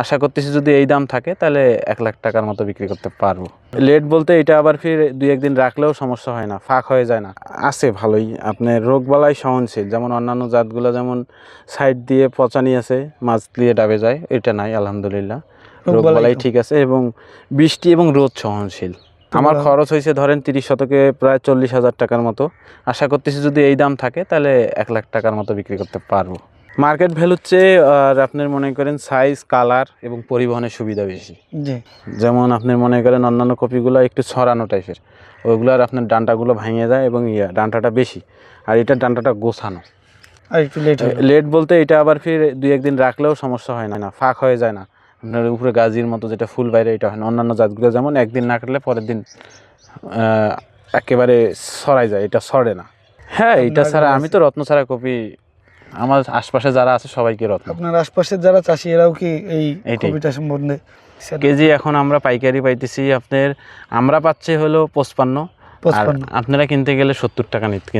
আশা করতেছি যদি এই দাম থাকে তাহলে 1 লাখ টাকার মতো বিক্রি করতে পারবো। লেট বলতে এটা আবার ফির 2-1 দিন রাখলেও সমস্যা হয় না, ফাঁক হয়ে যায় না। আছে ভালোই, আপনার রোগবালাই সহনশীল। যেমন অন্যান্য জাতগুলো যেমন সাইড দিয়ে পচানি আছে, মাছ দিয়ে ডাবে যায়, এটা নাই আলহামদুলিল্লাহ। রোগবালাই ঠিক আছে এবং বৃষ্টি এবং রোদ সহনশীল। আমার খরচ হয়েছে ধরেন 30 শতকে প্রায় 40,000 টাকার মতো। আশা করতেছি যদি এই দাম থাকে তাহলে 1 লাখ টাকার মতো বিক্রি করতে পারবো। মার্কেট ভ্যালুর চেয়ে আর আপনার মনে করেন সাইজ, কালার এবং পরিবহনের সুবিধা বেশি। যেমন আপনি মনে করেন অন্যান্য কপিগুলো একটু ছড়ানো টাইপের, ওইগুলোর আপনার ডান্টাগুলো ভেঙে যায় এবং ডান্টাটা বেশি, আর এটার ডান্টাটা গোছানো। আর একটু লেট বলতে এটা আবার ফির 2-1 দিন রাখলেও সমস্যা হয় না, ফাঁক হয়ে যায় না। আপনার উপরে গাজির মতো যেটা ফুল বাইরে, এটা হয় না। অন্যান্য জাতগুলো যেমন একদিন না কাটলে পরের দিন একেবারে ছড়াই যায়, এটা ছড়ে না। হ্যাঁ, এটা ছাড়া আমি তো রত্ন ছাড়া কপি, আমার আশপাশে যারা আছে সবাইকে রত্ন। আপনার আশপাশের যারা চাষি এরাও কি এই কপিটা সম্বন্ধে? কেজি এখন আমরা পাইকারি পাইতেছি আপনার, আমরা পাচ্ছি হলো 55, আর আপনারা কিনতে গেলে 70 টাকা নিতে